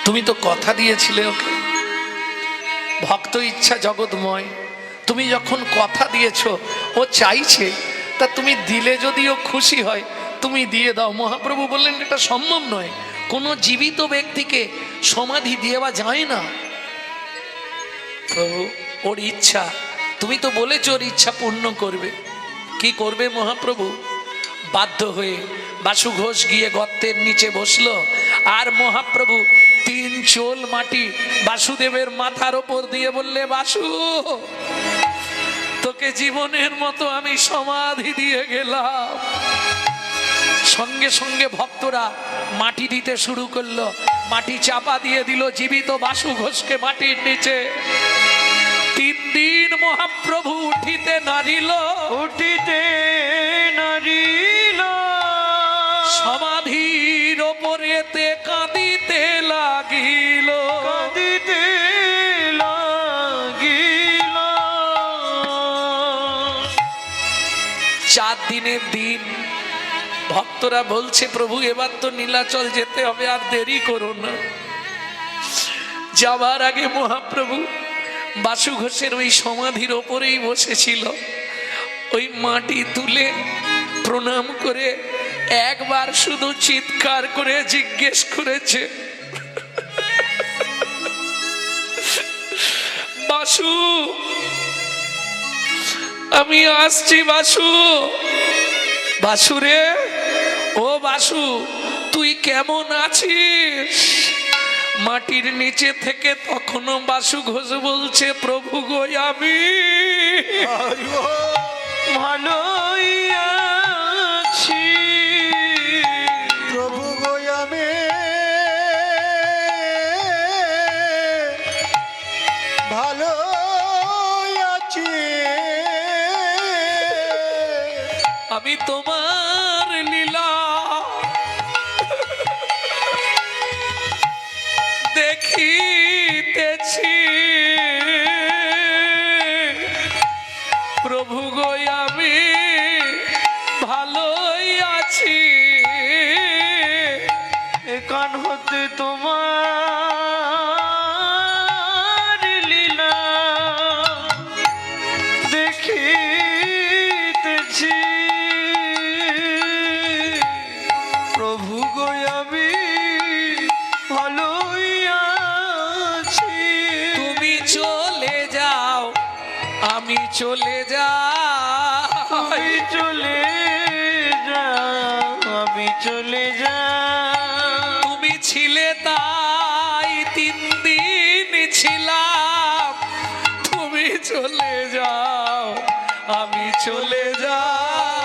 তুমি তো কথা দিয়েছিলে ওকে, ভক্ত ইচ্ছা জগৎময়, তুমি যখন কথা দিয়েছ ও চাইছে, তা তুমি দিলে যদি ও খুশি হয় তুমি দিয়ে দাও। মহাপ্রভু বললেন, এটা সম্ভব নয়, কোনো জীবিত ব্যক্তিকে সমাধি দেওয়া যায় না। প্রভু ওর ইচ্ছা, তুমি তো বলেছ ওর ইচ্ছা পূর্ণ করবে। কি করবে মহাপ্রভু? বাধ্য হয়ে বাসু ঘোষ গিয়ে গর্তের নিচে বসলো, আর মহাপ্রভু 3 চোল মাটি বাসুদেবের মাথার ওপর দিয়ে বললে, বাসু তোকে জীবনের মতো আমি সমাধি দিয়ে গেলাম। সঙ্গে সঙ্গে ভক্তরা মাটি দিতে শুরু করলো, মাটি চাপা দিয়ে দিল জীবিত বাসু ঘোষকে মাটির নিচে। 3 দিন মহাপ্রভু উঠিতে নারিল, উঠিতে নারিল, সমাধির ওপরেতে কাঁদিতে লাগিল, কাঁদিতে লাগিল। 4 দিনের দিন ভক্তরা বলছে, প্রভু এবার তো নীলাচল যেতে হবে, আর দেরি করো না। যাবার আগে মহাপ্রভু বাসু ঘোষের ওই সমাধির ওপরেই বসেছিল। ওই মাটি তুলে প্রণাম করে একবার শুধু চিৎকার করে জিজ্ঞেস করেছে, বাসু আমি আসছি বাসু। বাসু রে, ও বাসু তুই কেমন আছিস? মাটির নিচে থেকে তখনও বাসু ঘোষ বলছে, প্রভু গো আমি ভালোই আছি, প্রভু গো আমি ভালো আছি, আমি তোমার লীলা দেখিতেছি, প্রভু গো আমি ভালোই আছি। কান হতে তোমার লীলা দেখিতেছি, প্রভু গো আমি ভালোই আছি। তুমি চলে যাও আমি চলে যাই, তুমি চলে যাও আমি চলে যাও, তুমি ছিলে তাই 3 দিন ছিলাম, তুমি চলে যাও আমি চলে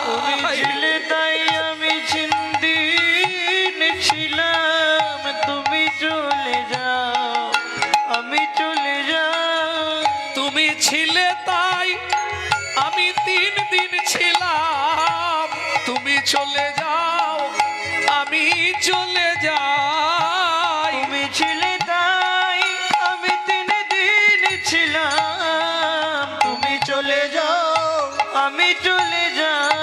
তুমি যাই। ছিলে তাই আমি চিন্দিন ছিলাম, তুমি চলে যাও আমি চলে যাও, তুমি ছিলে তাই আমি 3 দিন ছিলাম, তুমি চলে যাও আমি চলে যাই। তুমি ছিলে তাই আমি 3 দিন ছিলাম, তুমি চলে যাও আমি চলে যাও।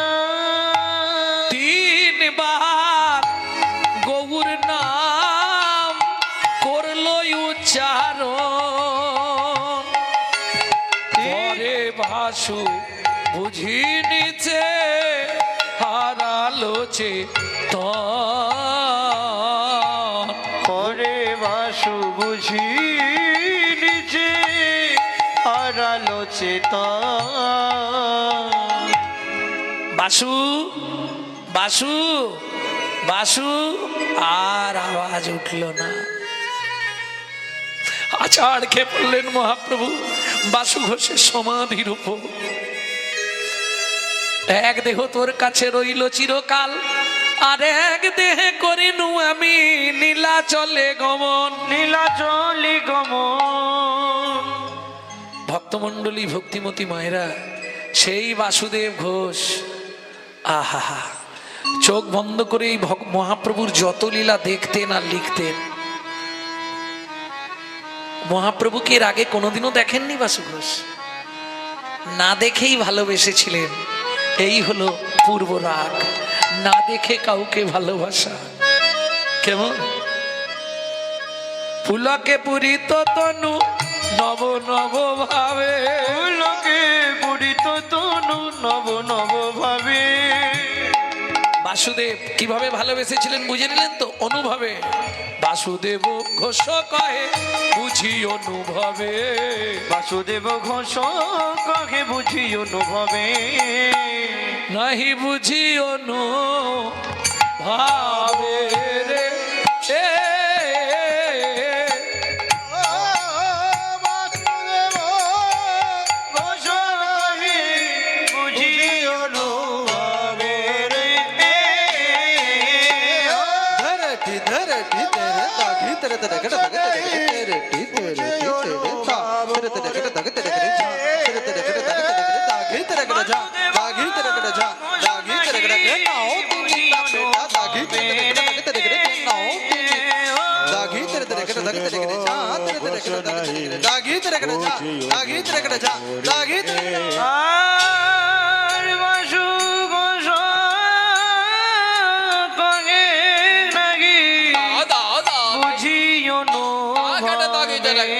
3 বার গৌর নাম করলো উচ্চারণ, পরে ভাসু বুঝি নিচে হারালো চেতন। করে বাসু বুঝি নিজে হারালো চেতন। বাসু বাসু বাসু, আর আওয়াজ উঠল না। আছাড় খেয়ে পড়লেন মহাপ্রভু বাসু ঘোষের সমাধির উপর। এক দেহ তোর কাছে রইল চিরকাল, আর এক দেহে করিনু আমি নীলাচলে গমন। নীলাচলে গমন। ভক্তমণ্ডলী, ভক্তিমতী মায়েরা, সেই বাসুদেব ঘোষ, আহা চোখ বন্ধ করে এই মহাপ্রভুর যত লীলা দেখতেন আর লিখতেন। মহাপ্রভুকে এর আগে কোনোদিনও দেখেননি বাসু ঘোষ, না দেখেই ভালোবেসেছিলেন। এই হলো পূর্ব রাগ, না দেখে কাউকে ভালোবাসা। কেমন? পুলকে পুরিত তনু নব নব ভাবে, পুলকে পুরিত তনু নব নব ভাবে। বাসুদেব কিভাবে ভালোবেসেছিলেন বুঝে নিলেন তো? অনুভবে। বাসুদেব ঘোষ কহে বুঝি অনুভবে, বাসুদেব ঘোষ কহে বুঝি অনুভবে। নাহি বুঝি অনুভাবে রে এ। বাসুদেব ঘোষ কহে বুঝি অনুভবে রে। धरती धरती तेरे दागी तेरे तेरे गड़ दग तेरे तेरे टी तेरे टी तेरे ता तेरे तेरे गड़ दग तेरे गड़ जा तेरे तेरे गड़ दग तेरे गड़ दागी तेरे गड़ जा दागी तेरे गड़ जा दागी तेरे गड़ के नाओ तेरी ता बेटा दागी तेरे गड़ दग तेरे गड़ के नाओ तेरी दागी तेरे तेरे गड़ दग तेरे गड़ जा तेरे तेरे गड़ दग तेरे गड़ दागी तेरे गड़ जा दागी तेरे गड़ जा दागी तेरे আর বাসু ঘোষ কহে নাহি বুঝি অনুভবে রে।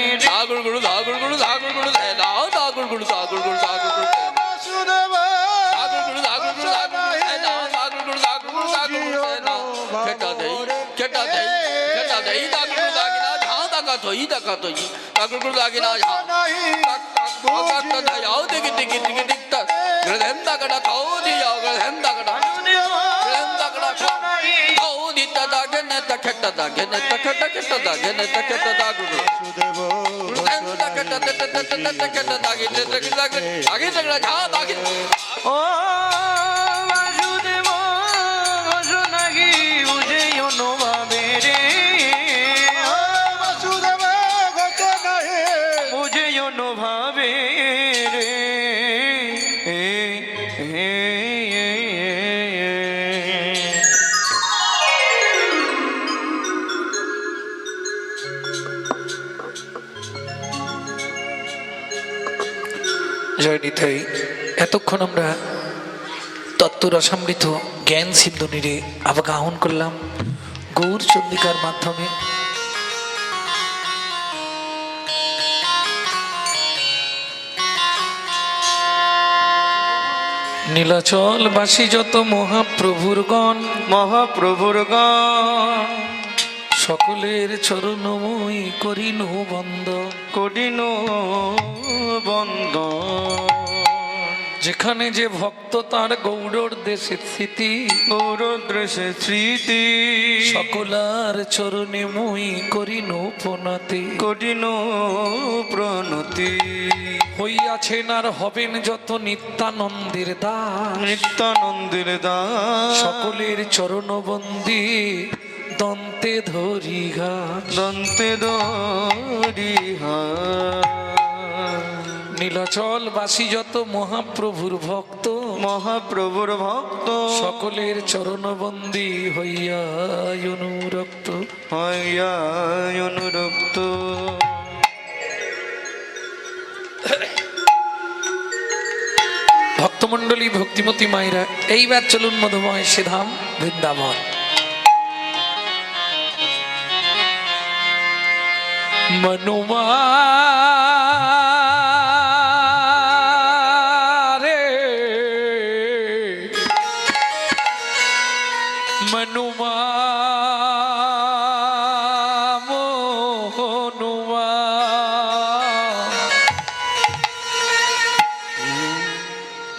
বাসুদেব ও বাসুদেব ঘোষ নাহি বুঝে অনুভবে রে। বাসুদেব ঘোষ নাহি বুঝে অনুভবে রে। জয় নিতাই। এতক্ষণ আমরা তত্ত্ব রসামৃত জ্ঞান সিন্ধুনিরে আবাহন করলাম গৌর চন্দ্রিকার মাধ্যমে। নীলাচল বাসী যত মহাপ্রভুর গণ, মহাপ্রভুর গান সকলের চরণময়ী করিন বন্দ। কঠিন বন্ধ। যেখানে যে ভক্ত তার গৌরর দেশে স্মৃতি, গৌরদ্রেশে স্মৃতি সকলার চরণে মই করিন প্রণতি। কঠিন প্রণতি হইয়াছেন আর হবেন যত নিত্যানন্দের দাস, নিত্যানন্দের দাস সকলের চরণবন্দি দন্তে ধরি ঘাস। দন্তে দরিহা নীলাচল বাসী যত মহাপ্রভুর ভক্ত, মহাপ্রভুর ভক্ত সকলের চরণবন্দি হইয়া অনুরক্ত। হইয়া অনুরক্ত। ভক্তমণ্ডলী ভক্তিমতী মায়েরা, এইবার চলুন মধুময় শ্রীধাম বৃন্দাবন। মনুমা রে মনুমা মোহনুমা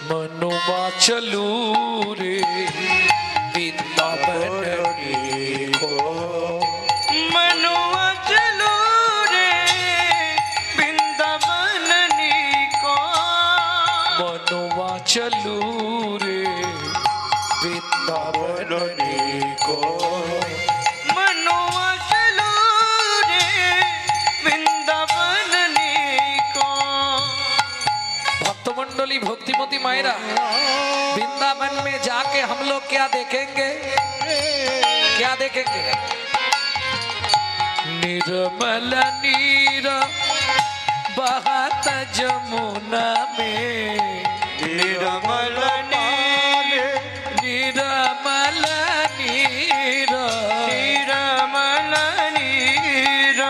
মনুমা চলু রে বৃন্দাবন দেখো। मनुआ चलो रे वृंदावन को। मनुआ चलू रे वृंदावन को। मनुआ चलो रे वृंदावन को। मंडली भक्तिमती मायरा वृंदावन में जाके हम लोग क्या देखेंगे, क्या देखेंगे? निर्मल नीर बहत जमुना में, निर्मल निर्मल नीर, निर्मल नीर,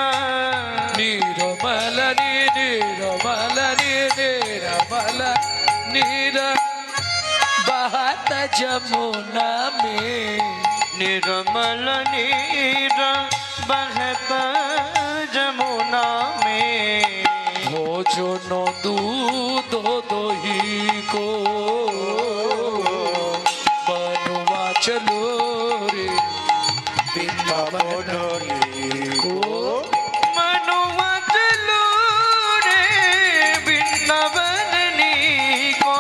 निर्मल निर्मल निर्मल नीर बहत जमुना में, निर्मल नीर बहत जमुना में। भोजन दूध दही को बनवा चलो रे वृंदावन को, मनुआ चलो रे वृंदावन को,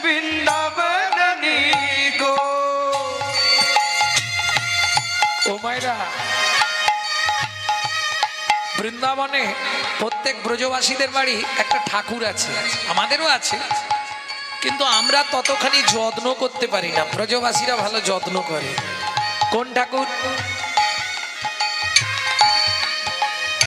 वृंदावन को। ও মায়েরা, বৃন্দাবনে প্রত্যেক ব্রজবাসীদের বাড়ি একটা ঠাকুর আছে, আমাদেরও আছে, কিন্তু আমরা ততখানি যত্ন করতে পারি না, ব্রজবাসীরা ভালো যত্ন করে। কোন ঠাকুর?